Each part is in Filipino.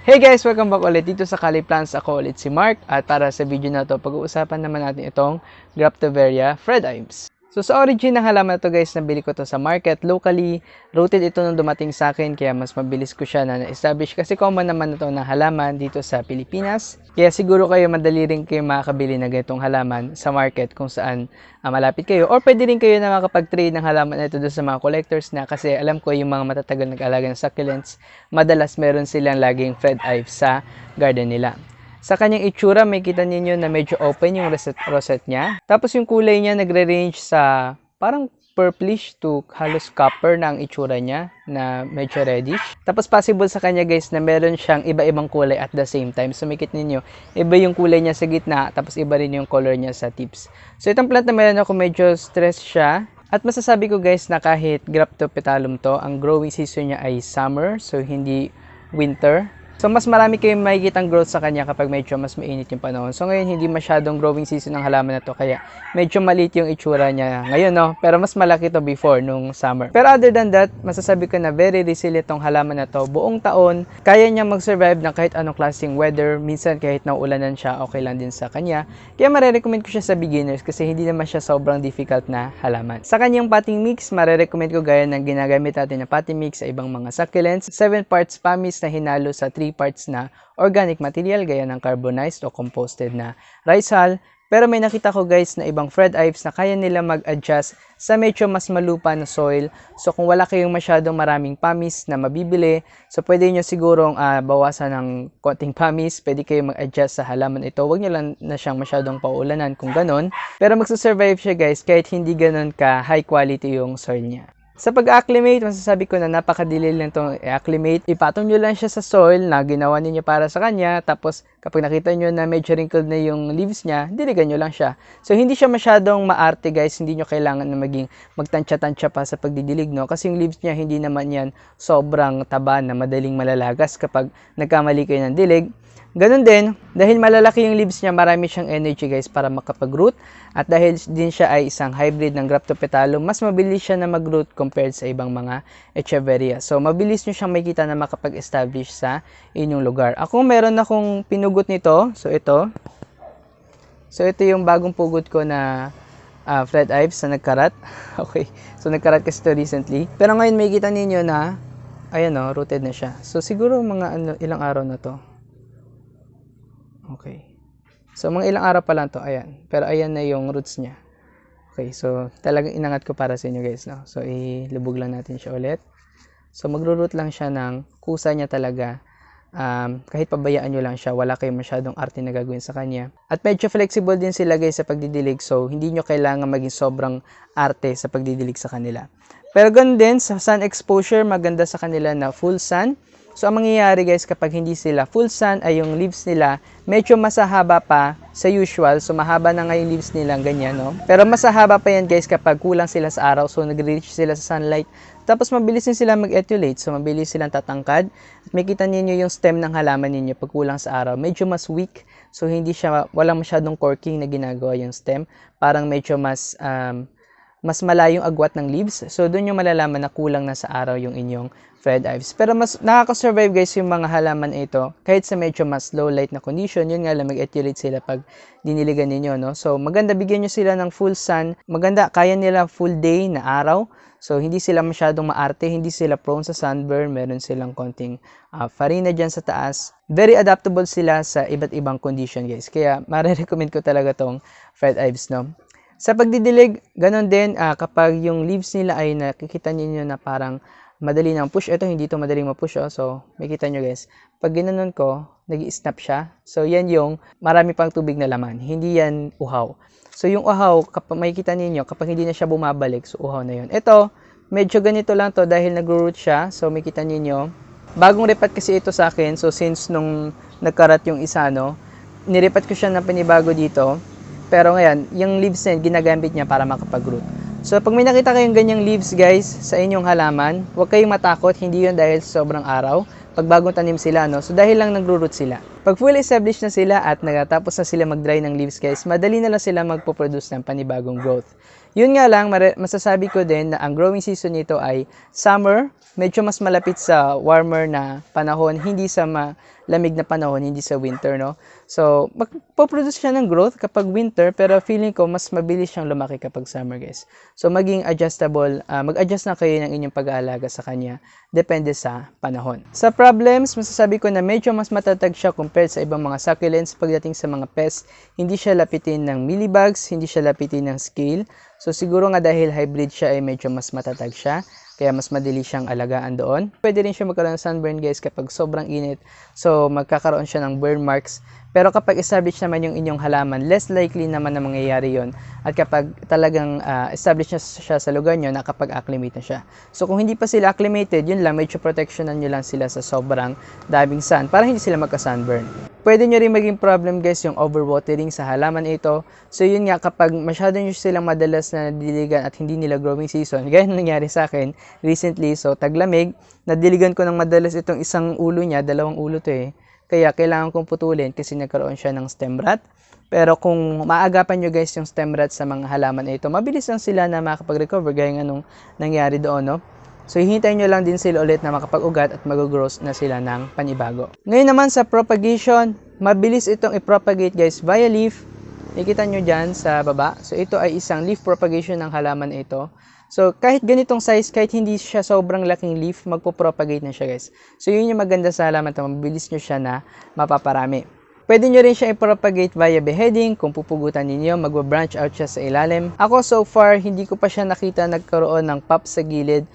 Hey guys! Welcome back ulit dito sa Kali Plants. Ako ulit si Mark at para sa video na to, pag-uusapan naman natin itong Graptoveria Fred Ives. So sa origin ng halaman na to guys, nabili ko to sa market locally. Rooted ito nung dumating sa akin kaya mas mabilis ko siya na na-establish kasi common naman na to na halaman dito sa Pilipinas. Kaya siguro kayo madali rin kayo makakabili na ganitong halaman sa market kung saan malapit kayo. Or pwede rin kayo na makapag-trade ng halaman na ito doon sa mga collectors na kasi alam ko yung mga matatagal nag-alaga ng succulents, madalas meron silang laging Fred Ives sa garden nila. Sa kanyang itsura, may kita ninyo na medyo open yung rosette niya. Tapos yung kulay niya nagre-range sa parang purplish to halos copper na ang itsura niya na medyo reddish. Tapos possible sa kanya guys na meron siyang iba-ibang kulay at the same time. So makikita ninyo, iba yung kulay niya sa gitna tapos iba rin yung color niya sa tips. So itong plant na meron ako medyo stress siya. At masasabi ko guys na kahit Graptopetalum to, ang growing season niya ay summer, so hindi winter. So mas marami kayong makikitang growth sa kanya kapag medyo mas mainit yung panahon. So ngayon hindi masyadong growing season ng halaman na to kaya medyo maliit yung itsura niya ngayon, no? Pero mas malaki to before nung summer. Pero other than that, masasabi ko na very resilient tong halaman na to. Buong taon, kaya niya mag-survive ng kahit anong klaseng weather. Minsan kahit naulanan siya, okay lang din sa kanya. Kaya marerecommend ko siya sa beginners kasi hindi naman siya sobrang difficult na halaman. Sa kanyang potting mix, marerecommend ko gaya ng ginagamit natin na potting mix sa ibang mga succulents. 7 parts pumice na hinalo sa 3 parts na organic material gaya ng carbonized o composted na rice hull. Pero may nakita ko guys na ibang Fred Ives na kaya nila mag-adjust sa medyo mas malupa na soil. So kung wala kayong masyadong maraming pumice na mabibili, so pwede nyo sigurong bawasan ng konting pumice. Pwede kayo mag-adjust sa halaman ito. Huwag nyo lang na siyang masyadong paulanan kung ganon. Pero magsusurvive siya guys kahit hindi ganon ka high quality yung soil niya. Sa pag-acclimate, masasabi ko na napakadili lang itong i-acclimate. Ipatong nyo lang siya sa soil na ginawa ninyo para sa kanya. Tapos kapag nakita nyo na medyo wrinkled na yung leaves niya, diligan nyo lang siya. So hindi siya masyadong maarte guys. Hindi nyo kailangan na maging magtansya-tansya pa sa pagdidilig, no? Kasi yung leaves niya hindi naman yan sobrang taba na madaling malalagas kapag nagkamali kayo ng dilig. Ganun din, dahil malalaki yung leaves niya, marami siyang energy guys para makapag-root. At dahil din siya ay isang hybrid ng Graptopetalum, mas mabilis siya na mag-root compared sa ibang mga Echeveria. So, mabilis nyo siyang makikita na makapag-establish sa inyong lugar. Ako, meron akong pinugot nito. So, ito. So, ito yung bagong pugot ko na Fred Ives na nagkarat. Okay. So, nagkarat kasi ito recently. Pero ngayon, makikita ninyo na, ayan o, rooted na siya. So, siguro mga ilang araw na to. Okay. So, mga ilang araw pa lang to. Ayan. Pero ayan na yung roots niya. Okay. So, talagang inangat ko para sa inyo guys. No? So, ilubog lang natin siya ulit. So, magro-root lang siya ng kusa niya talaga. Kahit pabayaan nyo lang siya, wala kayong masyadong arte na gagawin sa kanya. At medyo flexible din sila guys sa pagdidilig. So, hindi nyo kailangan maging sobrang arte sa pagdidilig sa kanila. Pero ganun din, sa sun exposure, maganda sa kanila na full sun. So, ang mangyayari guys, kapag hindi sila full sun, ay yung leaves nila, medyo masahaba pa sa usual. So, mahaba na nga yung leaves nila, ganyan, no? Pero masahaba pa yan guys kapag kulang sila sa araw. So, nag-reach sila sa sunlight. Tapos, mabilis din sila mag-etiolate. So, mabilis silang tatangkad. At makita ninyo yung stem ng halaman ninyo pag kulang sa araw. Medyo mas weak. So, hindi siya, walang masyadong corking na ginagawa yung stem. Parang medyo mas malayong agwat ng leaves. So, doon yung malalaman na kulang na sa araw yung inyong Fred Ives. Pero mas nakaka-survive guys yung mga halaman ito kahit sa medyo mas low light na condition. Yun nga lang, mag-etiolate sila pag diniligan ninyo, no? So, maganda bigyan nyo sila ng full sun. Maganda, kaya nila full day na araw. So, hindi sila masyadong maarte, hindi sila prone sa sunburn. Meron silang konting farina dyan sa taas. Very adaptable sila sa iba't ibang condition guys. Kaya, marirecommend ko talaga tong Fred Ives, no? Sa pagdidilig, ganun din, kapag yung leaves nila ay nakikita niyo na parang madali nang push. Ito, hindi ito madaling ma-push. Oh. So, makikita nyo guys. Pag ginanon ko, nag-i-snap siya. So, yan yung marami pang tubig na laman. Hindi yan uhaw. So, yung uhaw, kapag makikita ninyo, kapag hindi na siya bumabalik, so uhaw na yun. Ito, medyo ganito lang to dahil nag-root siya. So, makikita ninyo. Bagong repat kasi ito sa akin. So, since nung nagkarat yung isa, no, nirepat ko siya na panibago dito. Pero ngayon, yung leaves na ginagamit niya para makapag-root. So, pag may nakita kayong ganyang leaves, guys, sa inyong halaman, huwag kayong matakot. Hindi yun dahil sa sobrang araw. Pag bagong tanim sila, no? So, dahil lang nagro-root sila. Pag fully established na sila at nagatapos na sila mag-dry ng leaves, guys, madali na lang sila magpo-produce ng panibagong growth. Yun nga lang, masasabi ko din na ang growing season nito ay summer, medyo mas malapit sa warmer na panahon, hindi sa lamig na panahon, hindi sa winter, no? So, magpo-produce siya ng growth kapag winter, pero feeling ko mas mabilis siyang lumaki kapag summer, guys. So, maging adjustable, mag-adjust na kayo ng inyong pag-aalaga sa kanya, depende sa panahon. Sa problems, masasabi ko na medyo mas matatag siya compared sa ibang mga succulents pagdating sa mga pests. Hindi siya lapitin ng mealybugs, hindi siya lapitin ng scale. So, siguro nga dahil hybrid siya ay medyo mas matatag siya. Kaya mas madali siyang alagaan doon. Pwede rin siya magkaroon ng sunburn, guys, kapag sobrang init. So, magkakaroon siya ng burn marks. Pero kapag established naman yung inyong halaman, less likely naman na mangyayari yon. At kapag talagang established na siya sa lugar nyo, nakapag-acclimate na siya. So, kung hindi pa sila acclimated, yun lang, medyo protectionan nyo lang sila sa sobrang daming sun para hindi sila magka-sunburn. Pwede nyo rin maging problem, guys, yung overwatering sa halaman ito. So, yun nga, kapag masyado nyo silang madalas na nadiligan at hindi nila growing season, gaya na nangyari sa akin recently, so taglamig, nadiligan ko ng madalas itong isang ulo niya, dalawang ulo to eh. Kaya kailangan kong putulin kasi nagkaroon siya ng stem rot. Pero kung maagapan nyo, guys, yung stem rot sa mga halaman na ito, mabilis lang sila na makapag-recover gaya nga nung nangyari doon, no? So, hihintayin nyo lang din sila ulit na makapag-ugat at mag-grows na sila ng panibago. Ngayon naman sa propagation, mabilis itong i-propagate, guys, via leaf. Nakikita nyo dyan sa baba. So, ito ay isang leaf propagation ng halaman ito. So, kahit ganitong size, kahit hindi siya sobrang laking leaf, magpo-propagate na siya, guys. So, yun yung maganda sa halaman ito. Mabilis nyo siya na mapaparami. Pwede nyo rin siya i-propagate via beheading. Kung pupugutan ninyo, mag-branch out siya sa ilalim. Ako so far, hindi ko pa siya nakita nagkaroon ng pop sa gilid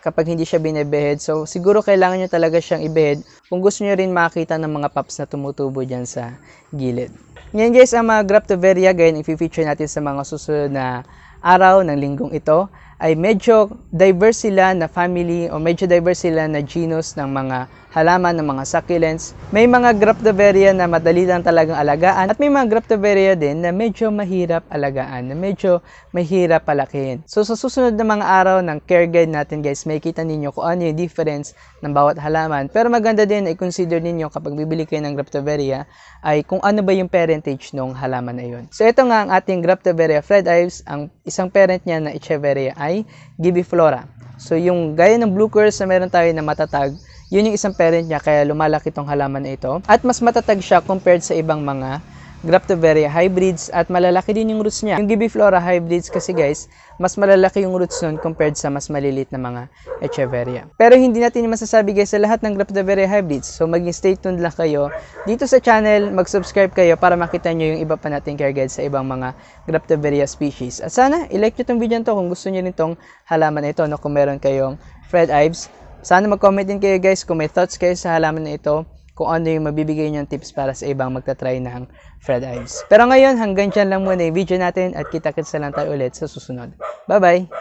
kapag hindi siya bine-behead. So, siguro kailangan nyo talaga siyang i-behead kung gusto nyo rin makita ng mga pops na tumutubo dyan sa gilid. Ngayon, guys, ang mga Graptoveria, gaya i-feature natin sa mga susunod na araw ng linggong ito, ay medyo diverse sila na family o medyo diverse sila na genus ng mga halaman, ng mga succulents. May mga Graptoveria na madali lang talagang alagaan at may mga Graptoveria din na medyo mahirap alagaan, na medyo mahirap palakihin. So sa susunod na mga araw ng care guide natin, guys, may kita ninyo kung ano yung difference ng bawat halaman. Pero maganda din ay consider ninyo kapag bibili kayo ng Graptoveria ay kung ano ba yung parentage ng halaman na yun. So ito nga ang ating Graptoveria Fred Ives. Ang isang parent niya na Echeveria ay Gibiflora. So yung gaya ng blue curls na meron tayo na matatag, yun yung isang parent niya kaya lumalaki itong halaman na ito. At mas matatag siya compared sa ibang mga Graptoveria hybrids at malalaki din yung roots niya. Yung Gibiflora hybrids kasi, guys, mas malalaki yung roots nun compared sa mas malilit na mga Echeveria. Pero hindi natin masasabi, guys, sa lahat ng Graptoveria hybrids. So maging stay tuned lang kayo dito sa channel, mag-subscribe kayo para makita nyo yung iba pa nating care guides sa ibang mga Graptoveria species. At sana i-like nyo itong video nito kung gusto nyo nitong halaman na ito, no, kung meron kayong Fred Ives. Sana mag-comment din kayo, guys, kung may thoughts kayo sa halaman na ito, kung ano yung mabibigay niyong tips para sa ibang magta-try ng Fred Ives. Pero ngayon, hanggang dyan lang muna yung video natin at kita-kits na lang tayo ulit sa susunod. Bye-bye!